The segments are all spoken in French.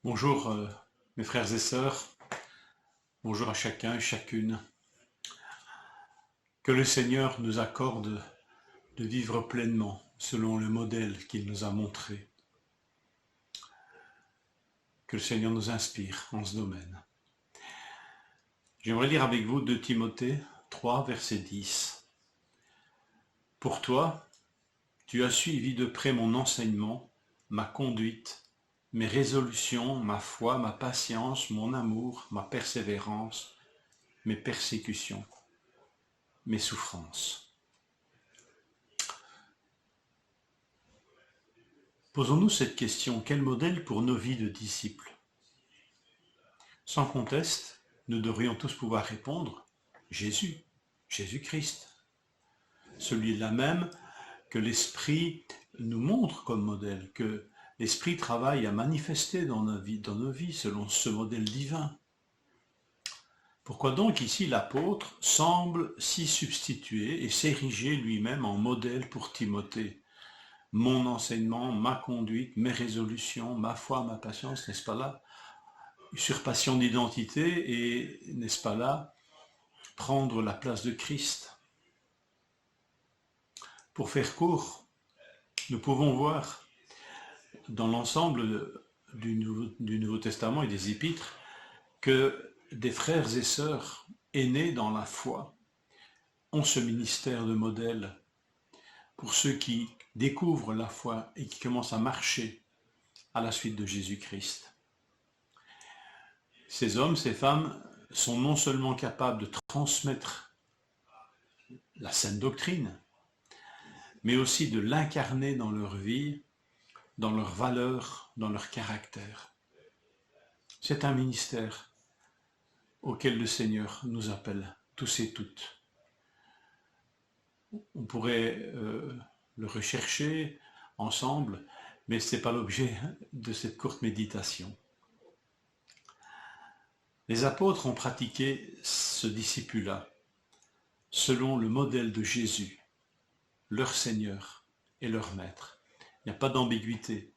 Bonjour mes frères et sœurs, bonjour à chacun et chacune. Que le Seigneur nous accorde de vivre pleinement selon le modèle qu'il nous a montré. Que le Seigneur nous inspire en ce domaine. J'aimerais lire avec vous 2 Timothée 3, verset 10. Pour toi, tu as suivi de près mon enseignement, ma conduite, mes résolutions, ma foi, ma patience, mon amour, ma persévérance, mes persécutions, mes souffrances. Posons-nous cette question, quel modèle pour nos vies de disciples? Sans conteste, nous devrions tous pouvoir répondre, Jésus, Jésus-Christ. Celui-là même que l'Esprit nous montre comme modèle, que l'Esprit travaille à manifester dans nos vies selon ce modèle divin. Pourquoi donc ici l'apôtre semble s'y substituer et s'ériger lui-même en modèle pour Timothée? Mon enseignement, ma conduite, mes résolutions, ma foi, ma patience, n'est-ce pas là? Usurpation d'identité et, n'est-ce pas là, prendre la place de Christ? Pour faire court, nous pouvons voir dans l'ensemble du Nouveau Testament et des Épîtres que des frères et sœurs aînés dans la foi ont ce ministère de modèle pour ceux qui découvrent la foi et qui commencent à marcher à la suite de Jésus-Christ. Ces hommes, ces femmes sont non seulement capables de transmettre la saine doctrine, mais aussi de l'incarner dans leur vie, dans leurs valeurs, dans leur caractère. C'est un ministère auquel le Seigneur nous appelle tous et toutes. On pourrait le rechercher ensemble, mais ce n'est pas l'objet de cette courte méditation. Les apôtres ont pratiqué ce discipulat selon le modèle de Jésus, leur Seigneur et leur Maître. Il n'y a pas d'ambiguïté.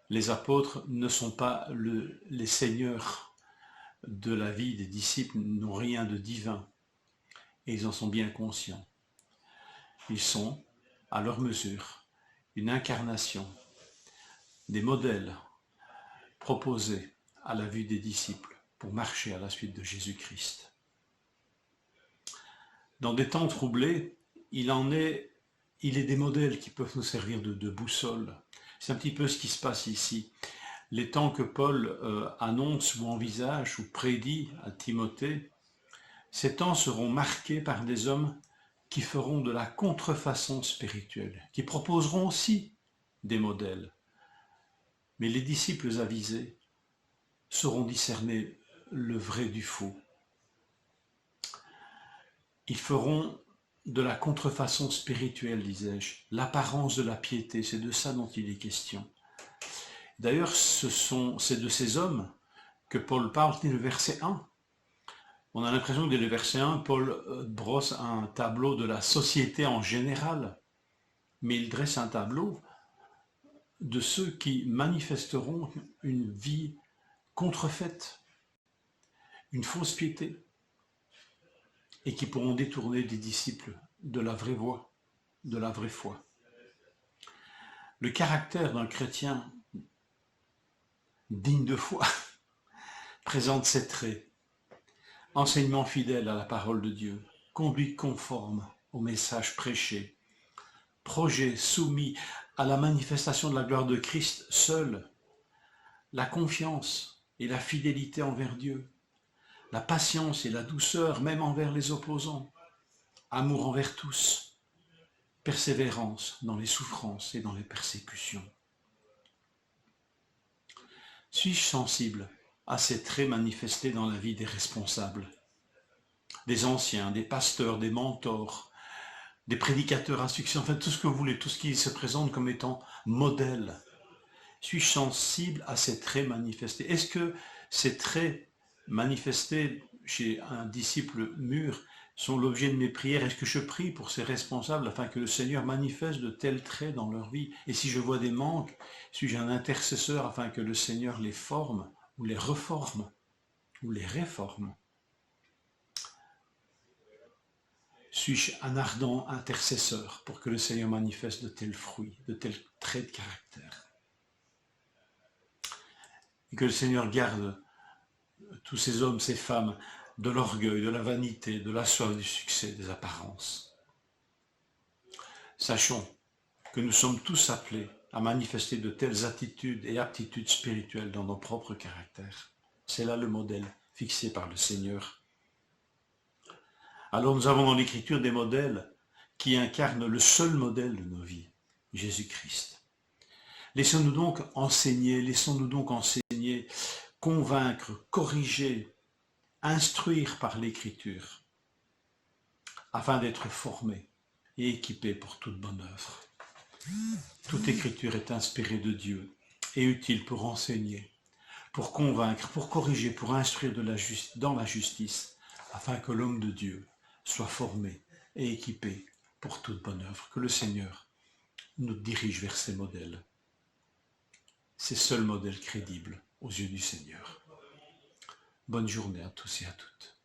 Les apôtres ne sont pas les seigneurs de la vie des disciples, n'ont rien de divin, et ils en sont bien conscients. Ils sont, à leur mesure, une incarnation des modèles proposés à la vue des disciples pour marcher à la suite de Jésus-Christ. Dans des temps troublés, il est des modèles qui peuvent nous servir de boussole. C'est un petit peu ce qui se passe ici. Les temps que Paul annonce ou envisage ou prédit à Timothée, ces temps seront marqués par des hommes qui feront de la contrefaçon spirituelle, qui proposeront aussi des modèles. Mais les disciples avisés sauront discerner le vrai du faux. Ils feront de la contrefaçon spirituelle, disais-je, l'apparence de la piété, c'est de ça dont il est question. D'ailleurs, c'est de ces hommes que Paul parle dès le verset 1. On a l'impression que dès le verset 1, Paul brosse un tableau de la société en général, mais il dresse un tableau de ceux qui manifesteront une vie contrefaite, une fausse piété, et qui pourront détourner des disciples de la vraie voie, de la vraie foi. Le caractère d'un chrétien digne de foi présente ces traits. Enseignement fidèle à la parole de Dieu, conduite conforme au message prêché, projet soumis à la manifestation de la gloire de Christ seul, la confiance et la fidélité envers Dieu, la patience et la douceur même envers les opposants, amour envers tous, persévérance dans les souffrances et dans les persécutions. Suis-je sensible à ces traits manifestés dans la vie des responsables, des anciens, des pasteurs, des mentors, des prédicateurs à succès, enfin tout ce que vous voulez, tout ce qui se présente comme étant modèle? Suis-je sensible à ces traits manifestés? Est-ce que ces traits manifestés chez un disciple mûr sont l'objet de mes prières. Est-ce que je prie pour ces responsables afin que le Seigneur manifeste de tels traits dans leur vie? Et si je vois des manques, suis-je un intercesseur afin que le Seigneur les forme ou les reforme ou les réforme? Suis-je un ardent intercesseur pour que le Seigneur manifeste de tels fruits, de tels traits de caractère? Et que le Seigneur garde tous ces hommes, ces femmes, de l'orgueil, de la vanité, de la soif du succès, des apparences. Sachons que nous sommes tous appelés à manifester de telles attitudes et aptitudes spirituelles dans nos propres caractères. C'est là le modèle fixé par le Seigneur. Alors nous avons dans l'Écriture des modèles qui incarnent le seul modèle de nos vies, Jésus-Christ. Laissons-nous donc enseigner, convaincre, corriger, instruire par l'Écriture, afin d'être formés et équipés pour toute bonne œuvre. Toute Écriture est inspirée de Dieu et utile pour enseigner, pour convaincre, pour corriger, pour instruire dans la justice, afin que l'homme de Dieu soit formé et équipé pour toute bonne œuvre. Que le Seigneur nous dirige vers ces modèles, ces seuls modèles crédibles aux yeux du Seigneur. Bonne journée à tous et à toutes.